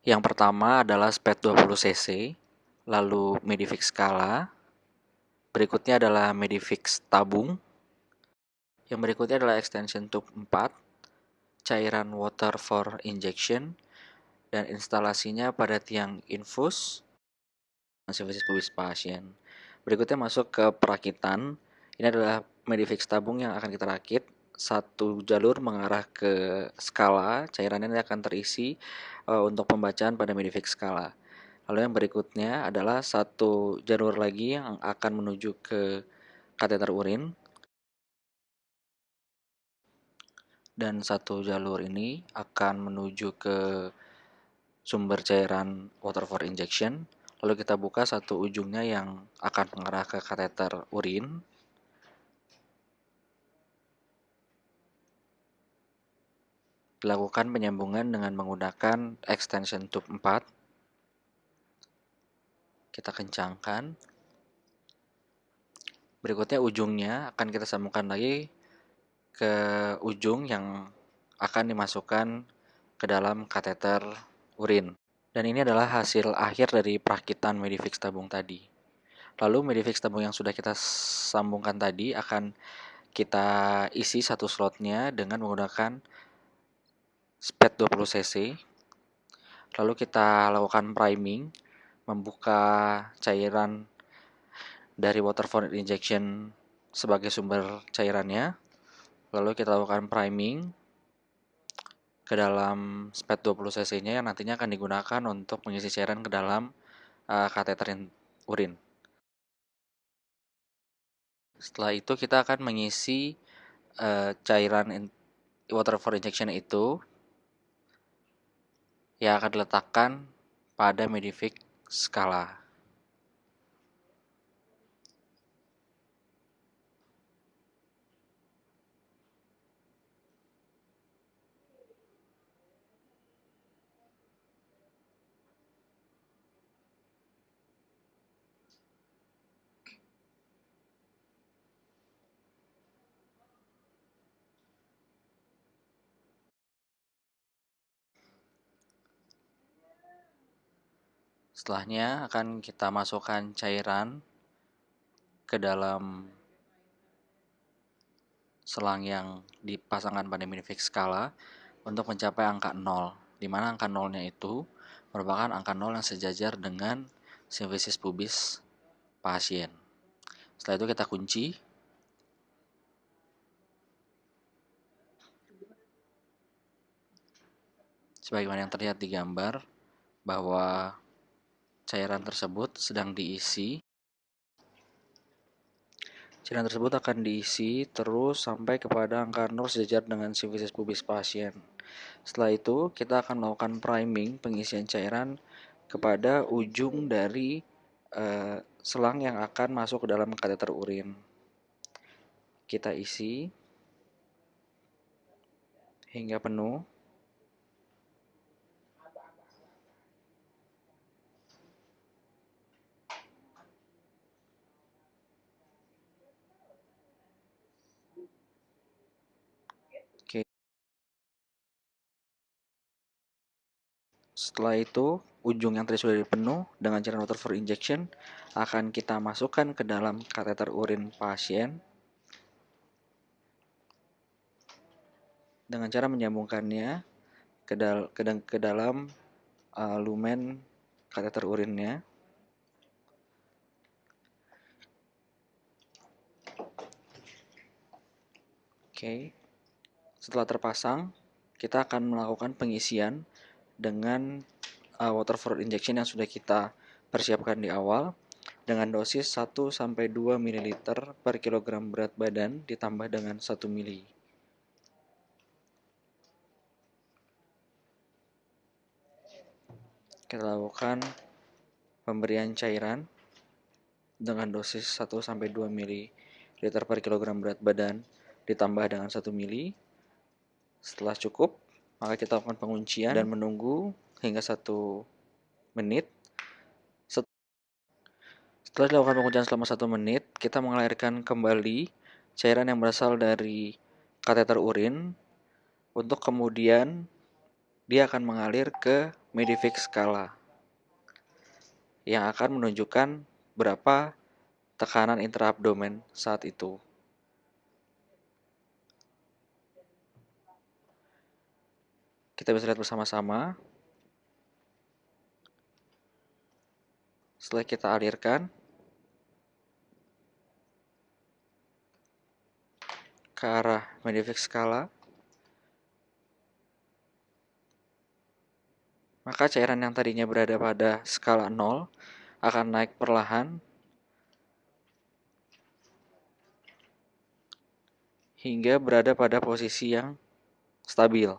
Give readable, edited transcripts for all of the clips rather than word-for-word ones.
Yang pertama adalah SPED 20 cc, lalu Medifix Scala, berikutnya adalah Medifix tabung, yang berikutnya adalah extension tube 4, cairan water for injection, dan instalasinya pada tiang infus, simpasis pubis pasien. Berikutnya masuk ke perakitan. Ini adalah Medifix tabung yang akan kita rakit. Satu jalur mengarah ke skala, cairan ini akan terisi untuk pembacaan pada Medifix skala. Lalu yang berikutnya adalah satu jalur lagi yang akan menuju ke kateter urin. Dan satu jalur ini akan menuju ke sumber cairan water for injection. Lalu kita buka satu ujungnya yang akan mengarah ke kateter urin. Dilakukan penyambungan dengan menggunakan extension tube 4. Kita kencangkan. Berikutnya ujungnya akan kita sambungkan lagi ke ujung yang akan dimasukkan ke dalam kateter urin. Dan ini adalah hasil akhir dari perakitan Medifix tabung tadi. Lalu Medifix tabung yang sudah kita sambungkan tadi akan kita isi satu slotnya dengan menggunakan SPED 20 cc. Lalu kita lakukan priming, membuka cairan dari water for injection sebagai sumber cairannya. Lalu kita lakukan priming ke dalam SPED 20 cc-nya yang nantinya akan digunakan untuk mengisi cairan ke dalam kateter urin. Setelah itu kita akan mengisi cairan water for injection itu yang akan diletakkan pada Medifix Scala. Setelahnya akan kita masukkan cairan ke dalam selang yang dipasangkan pada Medifix Scala untuk mencapai angka 0, di mana angka 0-nya itu merupakan angka 0 yang sejajar dengan simpasis pubis pasien. Setelah itu kita kunci. Sebagaimana yang terlihat di gambar bahwa cairan tersebut sedang diisi. Cairan tersebut akan diisi terus sampai kepada angka 0 sejajar dengan simpasis pubis pasien. Setelah itu, kita akan melakukan priming pengisian cairan kepada ujung dari selang yang akan masuk ke dalam kateter urin. Kita isi hingga penuh. Oke. Setelah itu, ujung yang tadi sudah dipenuh dengan cairan water for injection akan kita masukkan ke dalam kateter urin pasien dengan cara menyambungkannya ke dalam lumen kateter urinnya. Oke. Setelah terpasang, kita akan melakukan pengisian dengan water for injection yang sudah kita persiapkan di awal dengan dosis 1-2 ml per kilogram berat badan ditambah dengan 1 ml. Kita lakukan pemberian cairan dengan dosis 1-2 ml per kilogram berat badan ditambah dengan 1 ml. Setelah cukup, maka kita lakukan penguncian dan menunggu hingga 1 menit. Setelah dilakukan penguncian selama 1 menit, kita mengalirkan kembali cairan yang berasal dari kateter urin untuk kemudian dia akan mengalir ke Medifix skala yang akan menunjukkan berapa tekanan intraabdomen saat itu. Kita bisa lihat bersama-sama. Setelah kita alirkan ke arah Medifix skala, maka cairan yang tadinya berada pada skala 0 akan naik perlahan hingga berada pada posisi yang stabil.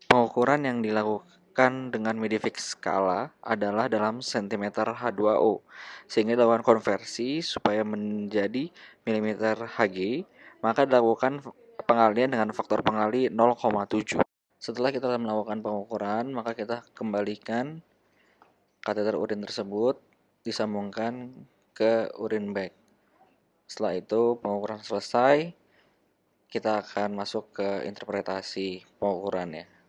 Pengukuran yang dilakukan dengan Medifix skala adalah dalam cm H2O, sehingga dilakukan konversi supaya menjadi mm Hg, maka dilakukan pengalian dengan faktor pengali 0,7. Setelah kita melakukan pengukuran, maka kita kembalikan kateter urin tersebut disambungkan ke urin bag. Setelah itu pengukuran selesai, kita akan masuk ke interpretasi pengukurannya.